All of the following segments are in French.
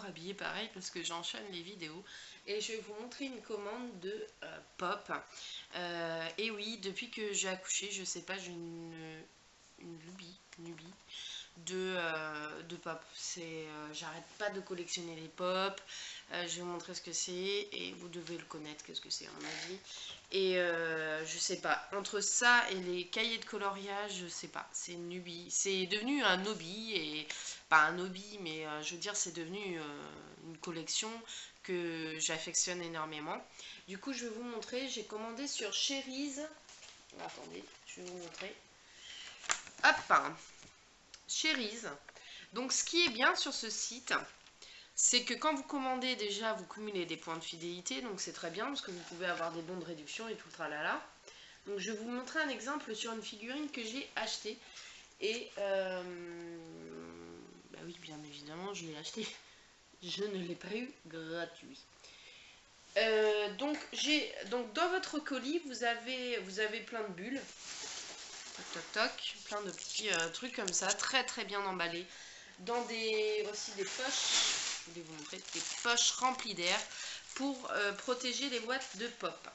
encore habillée pareil parce que j'enchaîne les vidéos. Et je vais vous montrer une commande de Pop. Et oui, depuis que j'ai accouché, je sais pas, j'ai une lubie de pop. J'arrête pas de collectionner les pop. Je vais vous montrer ce que c'est et vous devez le connaître, qu'est-ce que c'est à mon avis. Et je sais pas, entre ça et les cahiers de coloriage, je sais pas, c'est une lubie. C'est devenu un hobby, et pas un hobby, mais je veux dire, c'est devenu une collection que j'affectionne énormément. Du coup, je vais vous montrer, j'ai commandé sur Cherise. Attendez, je vais vous montrer. Hop, Cherise. Donc ce qui est bien sur ce site, c'est que quand vous commandez déjà, vous cumulez des points de fidélité, donc c'est très bien parce que vous pouvez avoir des bons de réduction et tout le tralala. Donc je vais vous montrer un exemple sur une figurine que j'ai achetée. Et bah oui, bien évidemment, je l'ai achetée. Je ne l'ai pas eu gratuit. Donc dans votre colis, vous avez plein de bulles. Toc toc toc, plein de petits trucs comme ça, très très bien emballés. Dans aussi des poches, je vais vous montrer, des poches remplies d'air pour protéger les boîtes de pop.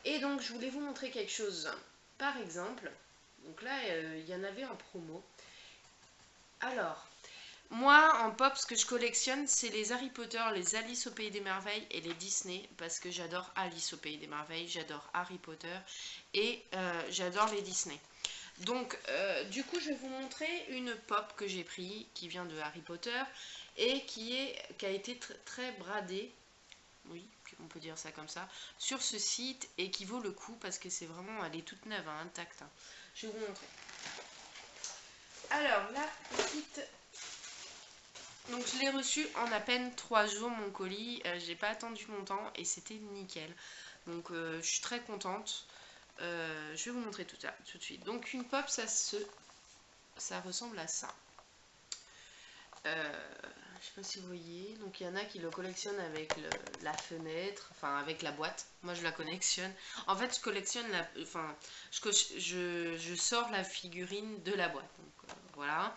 Et donc je voulais vous montrer quelque chose. Par exemple, donc là il y en avait en promo. Alors, moi en pop, ce que je collectionne, c'est les Harry Potter, les Alice au Pays des Merveilles et les Disney, parce que j'adore Alice au Pays des Merveilles, j'adore Harry Potter et j'adore les Disney. Donc, du coup, je vais vous montrer une pop que j'ai pris, qui vient de Harry Potter, et qui a été très bradée, oui, on peut dire ça comme ça, sur ce site, et qui vaut le coup, parce que c'est vraiment, elle est toute neuve, hein, intacte. Hein. Je vais vous montrer. Alors, la petite... Donc, je l'ai reçue en à peine 3 jours, mon colis, j'ai pas attendu longtemps, et c'était nickel. Donc, je suis très contente. Je vais vous montrer tout ça tout de suite. Donc une pop, ça ressemble à ça. Je sais pas si vous voyez. Donc il y en a qui le collectionnent avec la fenêtre, enfin avec la boîte. Moi je la collectionne. En fait je collectionne je sors la figurine de la boîte. Donc voilà.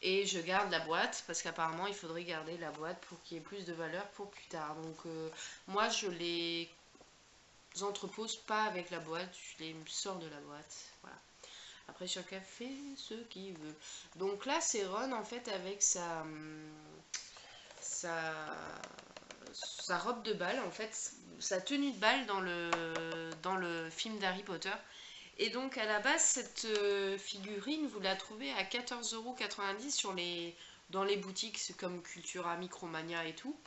Et je garde la boîte parce qu'apparemment il faudrait garder la boîte pour qu'il y ait plus de valeur pour plus tard. Donc moi je les entrepose pas avec la boîte, je les sors de la boîte. Voilà. Après, chacun fait ce qu'il veut. Donc là, c'est Ron, en fait, avec sa robe de bal, en fait, sa tenue de bal dans le film d'Harry Potter. Et donc, à la base, cette figurine, vous la trouvez à 14,90 € dans les boutiques comme Cultura, Micromania et tout.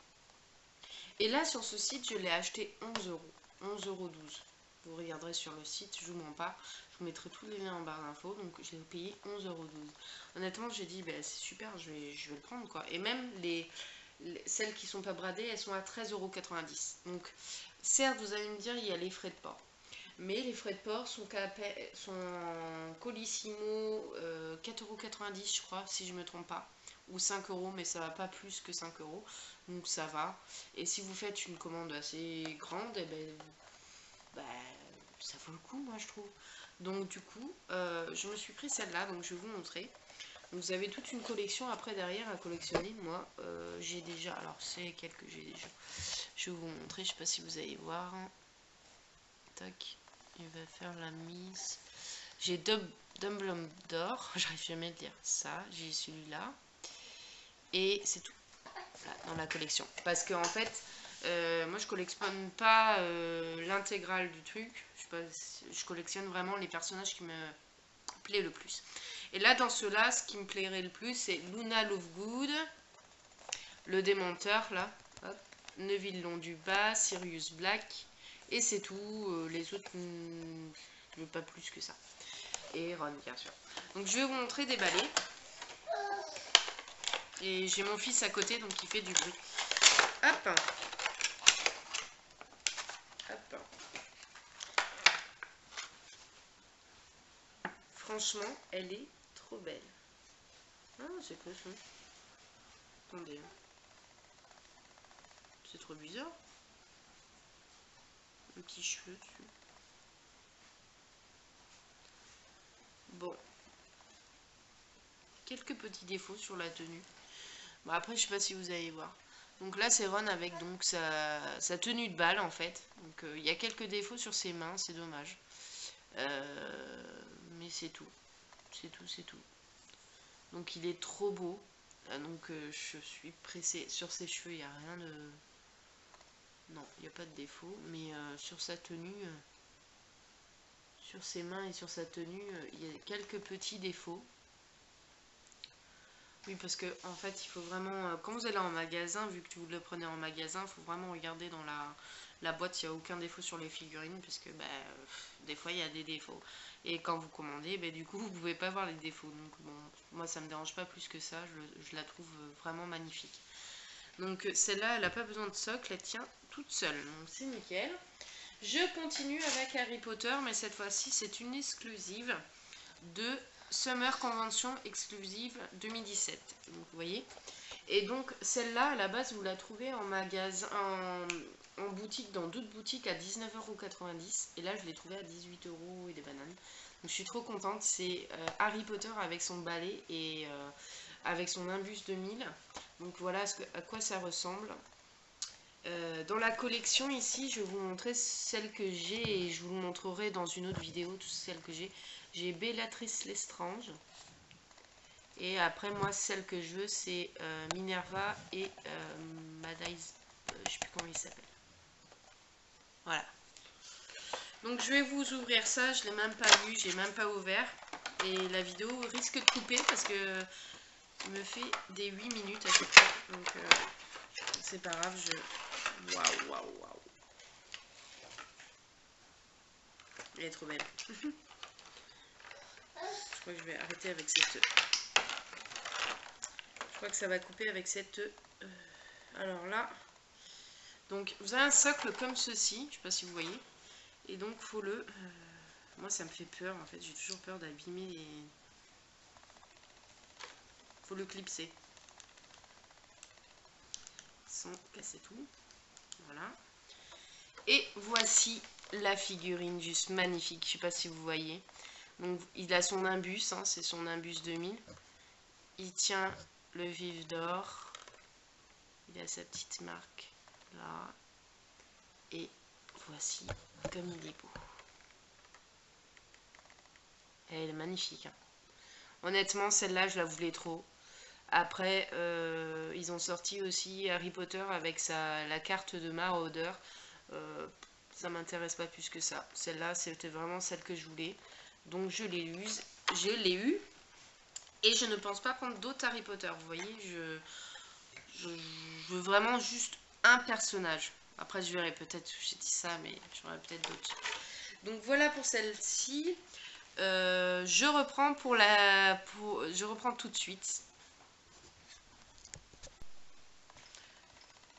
Et là, sur ce site, je l'ai acheté 11 €. 11,12 €. Vous regarderez sur le site, je vous mens pas. Je vous mettrai tous les liens en barre d'infos. Donc je l'ai payé 11,12 €. Honnêtement, j'ai dit, bah, c'est super, je vais le prendre quoi. Et même celles qui sont pas bradées, elles sont à 13,90 €. Donc certes, vous allez me dire, il y a les frais de port. Mais les frais de port sont en colissimo 4,90 € je crois, si je me trompe pas. Ou 5 €, mais ça va pas plus que 5 €. Donc ça va. Et si vous faites une commande assez grande, eh ben, bah, ça vaut le coup, moi je trouve. Donc du coup, je me suis pris celle-là, donc je vais vous montrer. Donc, vous avez toute une collection après derrière à collectionner. Moi, j'ai déjà, alors c'est quelle que j'ai déjà. Je vais vous montrer, je sais pas si vous allez voir. Tac, il va faire la mise. J'ai Dumbledore, j'arrive jamais à dire ça. J'ai celui-là. Et c'est tout. Voilà, dans la collection. Parce que en fait, moi je collectionne pas l'intégrale du truc. Je collectionne vraiment les personnages qui me plaisent le plus. Et là, dans ceux-là, ce qui me plairait le plus, c'est Luna Lovegood, le démenteur, là, hop, Neville Londubat, Sirius Black, et c'est tout. Les autres, je veux pas plus que ça. Et Ron, bien sûr. Donc, je vais vous montrer des balais. Et j'ai mon fils à côté, donc il fait du bruit. Hop. Hop. Franchement, elle est trop belle. Ah, c'est quoi ça? Attendez. C'est trop bizarre. Un petit cheveu dessus. Bon. Quelques petits défauts sur la tenue. Bon, après, je sais pas si vous allez voir. Donc là c'est Ron avec donc sa tenue de balle en fait. Donc il y a quelques défauts sur ses mains, c'est dommage. Mais c'est tout. C'est tout, c'est tout. Donc il est trop beau. Donc je suis pressée. Sur ses cheveux, il n'y a rien de... Non, il n'y a pas de défaut. Mais sur sa tenue, sur ses mains et sur sa tenue, il y a quelques petits défauts. Oui, parce que en fait, il faut vraiment... quand vous allez en magasin, vu que vous le prenez en magasin, il faut vraiment regarder dans la boîte s'il n'y a aucun défaut sur les figurines, parce que bah, des fois, il y a des défauts. Et quand vous commandez, bah, du coup, vous pouvez pas voir les défauts. Donc bon, moi, ça me dérange pas plus que ça. Je la trouve vraiment magnifique. Donc celle-là, elle n'a pas besoin de socle, elle tient toute seule. Donc c'est nickel. Je continue avec Harry Potter, mais cette fois-ci, c'est une exclusive de Summer Convention Exclusive 2017. Donc vous voyez. Et donc celle-là, à la base, vous la trouvez en magasin, en boutique, dans d'autres boutiques à 19,90 €. Et là, je l'ai trouvée à 18 € et des bananes. Donc je suis trop contente. C'est Harry Potter avec son balai et avec son imbus 2000. Donc voilà à quoi ça ressemble. Dans la collection ici, je vais vous montrer celle que j'ai et je vous le montrerai dans une autre vidéo, toutes celles que j'ai. J'ai Bellatrix Lestrange. Et après, moi, celle que je veux, c'est Minerva et Mad Eyes. Je sais plus comment il s'appelle. Voilà. Donc, je vais vous ouvrir ça. Je ne l'ai même pas lu, j'ai même pas ouvert. Et la vidéo risque de couper parce que il me fait des 8 minutes à chaque fois. Donc, c'est pas grave. Waouh, waouh, waouh. Elle est trop belle. Je crois que je vais arrêter avec cette... Je crois que ça va couper avec cette... Alors là... Donc vous avez un socle comme ceci. Je sais pas si vous voyez. Et donc faut le... moi ça me fait peur en fait. J'ai toujours peur d'abîmer les... Faut le clipser. Sans casser tout. Voilà. Et voici la figurine juste magnifique. Je sais pas si vous voyez. Donc il a son imbus. Hein, c'est son imbus 2000. Il tient le vif d'or. Il a sa petite marque là. Et voici comme il est beau. Elle est magnifique. Hein. Honnêtement, celle-là, je la voulais trop. Après, ils ont sorti aussi Harry Potter avec la carte de maraudeur. Ça m'intéresse pas plus que ça. Celle-là, c'était vraiment celle que je voulais. Donc je l'ai eu. Et je ne pense pas prendre d'autres Harry Potter. Vous voyez, je veux vraiment juste un personnage. Après, je verrai peut-être, j'ai dit ça, mais j'aurai peut-être d'autres. Donc voilà pour celle-ci. Je reprends je reprends tout de suite.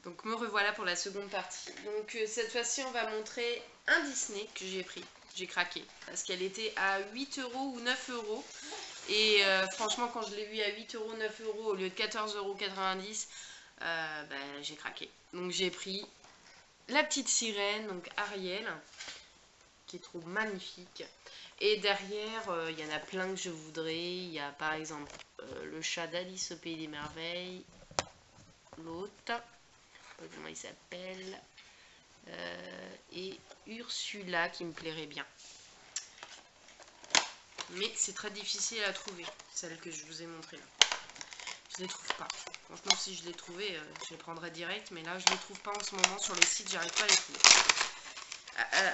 Donc me revoilà pour la seconde partie. Donc cette fois-ci, on va montrer un Disney que j'ai pris. J'ai craqué parce qu'elle était à 8 € ou 9 €. Et franchement, quand je l'ai vue à 8 €, 9 € au lieu de 14,90 €, bah, j'ai craqué. Donc j'ai pris la petite sirène, donc Ariel, qui est trop magnifique. Et derrière, il y en a plein que je voudrais. Il y a par exemple le chat d'Alice au Pays des Merveilles. L'autre, je sais pas comment il s'appelle. Et Ursula qui me plairait bien. Mais c'est très difficile à trouver, celle que je vous ai montrée là. Je les trouve pas. Franchement, si je les trouvais, je les prendrais direct. Mais là, je les trouve pas en ce moment sur les sites. J'arrive pas à les trouver.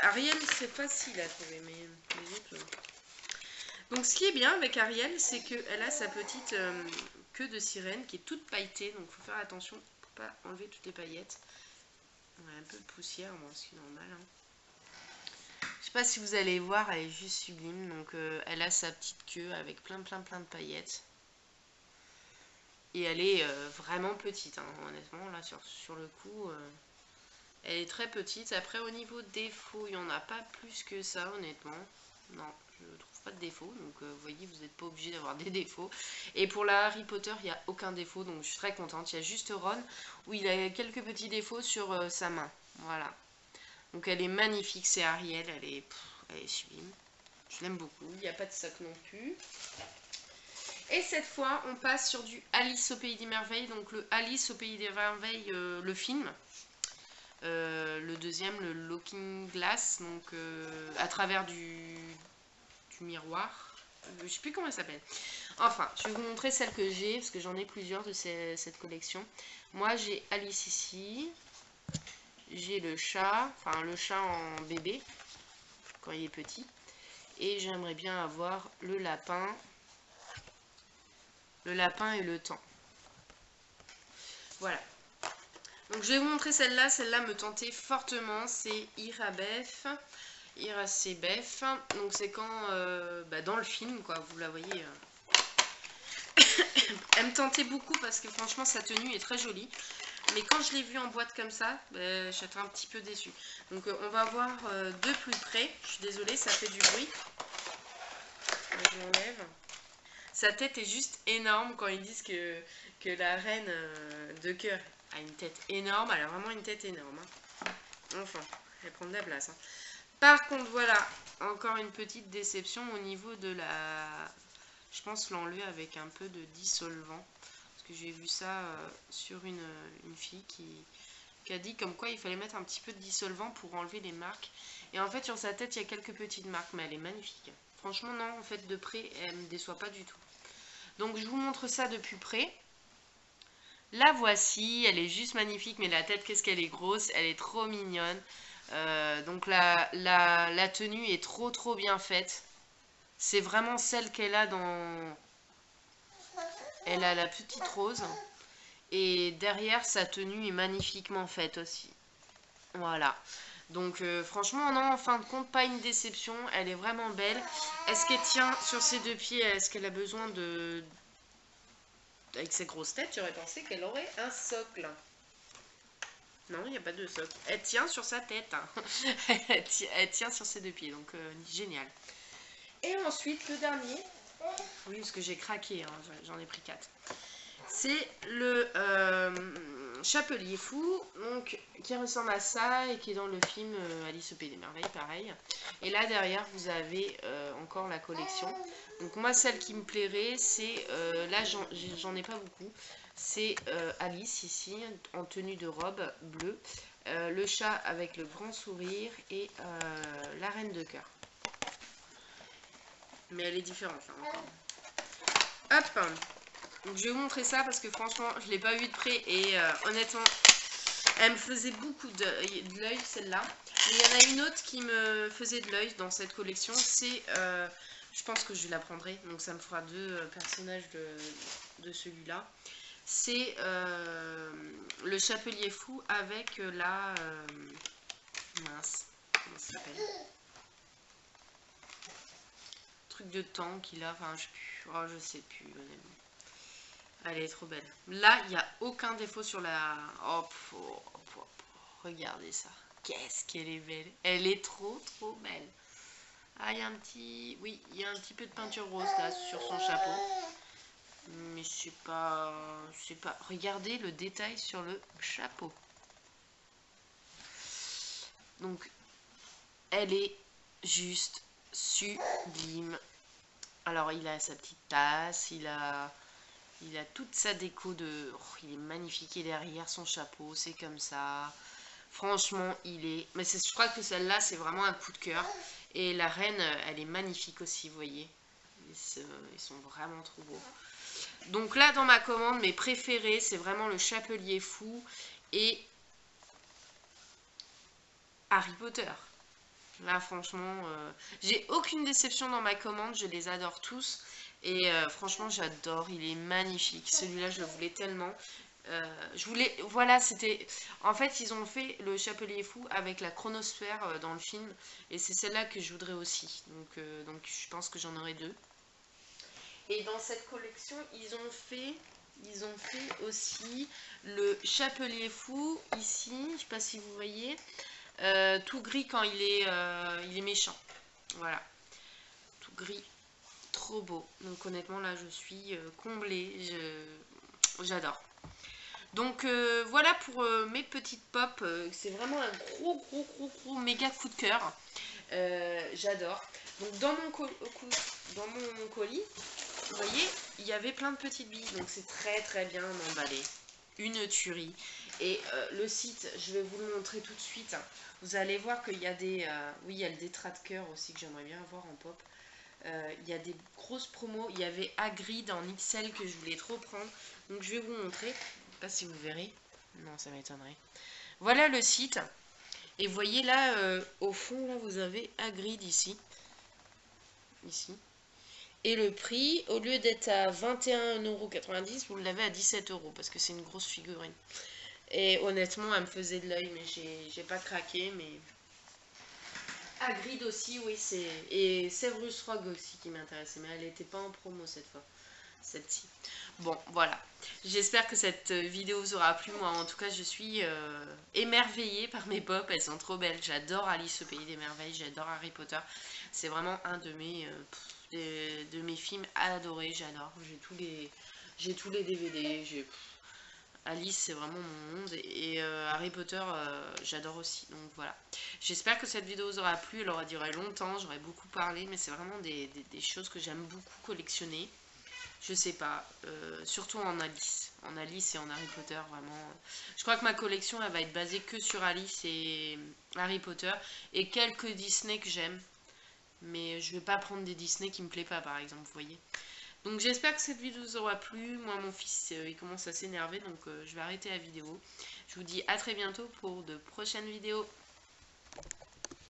Ariel, c'est facile à trouver, mais les autres... Donc ce qui est bien avec Ariel, c'est qu'elle a sa petite queue de sirène qui est toute pailletée. Donc il faut faire attention pour pas enlever toutes les paillettes. On a un peu de poussière, moi, ce qui est normal. Hein. Je sais pas si vous allez voir, elle est juste sublime. Donc elle a sa petite queue avec plein de paillettes. Et elle est vraiment petite, hein, honnêtement, là sur le coup. Elle est très petite. Après, au niveau défaut, il n'y en a pas plus que ça, honnêtement. Non, je ne trouve pas de défaut. Donc, vous voyez, vous n'êtes pas obligé d'avoir des défauts. Et pour la Harry Potter, il n'y a aucun défaut. Donc, je suis très contente. Il y a juste Ron où il a quelques petits défauts sur sa main. Voilà. Donc, elle est magnifique. C'est Ariel. Elle est sublime. Je l'aime beaucoup. Il n'y a pas de socle non plus. Et cette fois, on passe sur du Alice au Pays des Merveilles. Donc le Alice au Pays des Merveilles, le film. Le deuxième, le Looking Glass, donc à travers du miroir. Je sais plus comment elle s'appelle. Enfin, je vais vous montrer celle que j'ai, parce que j'en ai plusieurs de cette collection. Moi, j'ai Alice ici. J'ai le chat en bébé, quand il est petit. Et j'aimerais bien avoir le lapin et le temps. Voilà. Donc je vais vous montrer celle-là. Celle-là me tentait fortement. C'est Irabef. Iracebef. Donc c'est quand dans le film, quoi, vous la voyez. Elle me tentait beaucoup parce que franchement sa tenue est très jolie. Mais quand je l'ai vue en boîte comme ça, j'étais un petit peu déçue. Donc on va voir de plus près. Je suis désolée, ça fait du bruit. Je l'enlève. Sa tête est juste énorme quand ils disent que la reine de cœur a une tête énorme. Elle a vraiment une tête énorme. Hein. Enfin, elle prend de la place. Hein. Par contre, voilà, encore une petite déception au niveau de la... Je pense l'enlever avec un peu de dissolvant. Parce que j'ai vu ça sur une fille qui a dit comme quoi il fallait mettre un petit peu de dissolvant pour enlever les marques. Et en fait, sur sa tête, il y a quelques petites marques, mais elle est magnifique. Franchement, non, en fait, de près, elle me déçoit pas du tout. Donc, je vous montre ça de plus près. La voici, elle est juste magnifique, mais la tête, qu'est-ce qu'elle est grosse, elle est trop mignonne. Donc, la tenue est trop bien faite. C'est vraiment celle qu'elle a dans... Elle a la petite rose. Et derrière, sa tenue est magnifiquement faite aussi. Voilà. Donc franchement, non, en fin de compte, pas une déception. Elle est vraiment belle. Est-ce qu'elle tient sur ses deux pieds? Est-ce qu'elle a besoin de... Avec ses grosses têtes, j'aurais pensé qu'elle aurait un socle. Non, il n'y a pas de socle. Elle tient sur sa tête. Hein. Elle tient sur ses deux pieds. Donc génial. Et ensuite, le dernier. Oui, parce que j'ai craqué. Hein, j'en ai pris 4. C'est le Chapelier Fou, donc, qui ressemble à ça et qui est dans le film Alice au Pays des Merveilles, pareil. Et là, derrière, vous avez encore la collection. Donc moi, celle qui me plairait, c'est... là, j'en ai pas beaucoup. C'est Alice, ici, en tenue de robe bleue. Le chat avec le grand sourire et la reine de cœur. Mais elle est différente, là, encore. Hop! Donc je vais vous montrer ça parce que franchement je l'ai pas vu de près et honnêtement elle me faisait beaucoup de l'œil celle-là. Mais il y en a une autre qui me faisait de l'œil dans cette collection, c'est je pense que je la prendrai, donc ça me fera 2 personnages de celui-là. C'est le Chapelier Fou avec la mince, comment ça s'appelle, truc de temps qu'il a, enfin je sais plus honnêtement. Elle est trop belle. Là, il n'y a aucun défaut sur la... Oh, regardez ça. Qu'est-ce qu'elle est belle. Elle est trop belle. Ah, il y a un petit... Oui, il y a un petit peu de peinture rose là sur son chapeau. Mais c'est pas... Regardez le détail sur le chapeau. Donc, elle est juste sublime. Alors, il a sa petite tasse, il a toute sa déco de... Oh, il est magnifique. Et derrière son chapeau, c'est comme ça. Franchement, il est... Mais je crois que celle-là, c'est vraiment un coup de cœur. Et la reine, elle est magnifique aussi, vous voyez. Ils sont vraiment trop beaux. Donc là, dans ma commande, mes préférés, c'est vraiment le Chapelier Fou et Harry Potter. Là, franchement, j'ai aucune déception dans ma commande. Je les adore tous. Et franchement, j'adore. Il est magnifique. Celui-là, je le voulais tellement. Je voulais... Voilà, c'était... En fait, ils ont fait le Chapelier Fou avec la chronosphère dans le film. Et c'est celle-là que je voudrais aussi. Donc je pense que j'en aurai 2. Et dans cette collection, ils ont fait aussi le Chapelier Fou ici. Je ne sais pas si vous voyez. Tout gris quand il est méchant. Voilà. Tout gris. Trop beau. Donc honnêtement, là, je suis comblée. J'adore. Donc voilà pour mes petites pop. C'est vraiment un gros méga coup de cœur. J'adore. Donc dans mon colis, vous voyez, il y avait plein de petites billes, donc c'est très bien emballé. Une tuerie. Et le site, je vais vous le montrer tout de suite. Vous allez voir qu'il y a des... oui, il y a le détraqueur aussi que j'aimerais bien avoir en pop. Il y a des grosses promos. Il y avait Hagrid en XL que je voulais trop prendre. Donc je vais vous montrer. Je sais pas si vous verrez. Non, ça m'étonnerait. Voilà le site. Et vous voyez là, au fond, là, vous avez Hagrid ici. Ici. Et le prix, au lieu d'être à 21,90 €, vous l'avez à 17 € parce que c'est une grosse figurine. Et honnêtement, elle me faisait de l'œil, mais j'ai pas craqué. Mais Hagrid aussi, oui, c'est. Et Severus Rogue aussi qui m'intéressait, mais elle n'était pas en promo cette fois, celle-ci. Bon, voilà. J'espère que cette vidéo vous aura plu. Moi, en tout cas, je suis émerveillée par mes pop. Elles sont trop belles. J'adore Alice au Pays des Merveilles. J'adore Harry Potter. C'est vraiment un de mes films adorés. J'adore. J'ai tous les DVD. Alice, c'est vraiment mon monde. Et Harry Potter, j'adore aussi. Donc voilà. J'espère que cette vidéo vous aura plu. Elle aura duré longtemps. J'aurais beaucoup parlé. Mais c'est vraiment des choses que j'aime beaucoup collectionner. Je sais pas. Surtout en Alice. En Alice et en Harry Potter, vraiment. Je crois que ma collection, elle va être basée que sur Alice et Harry Potter. Et quelques Disney que j'aime. Mais je vais pas prendre des Disney qui me plaît pas, par exemple, vous voyez. Donc j'espère que cette vidéo vous aura plu. Moi, mon fils, il commence à s'énerver, donc je vais arrêter la vidéo. Je vous dis à très bientôt pour de prochaines vidéos.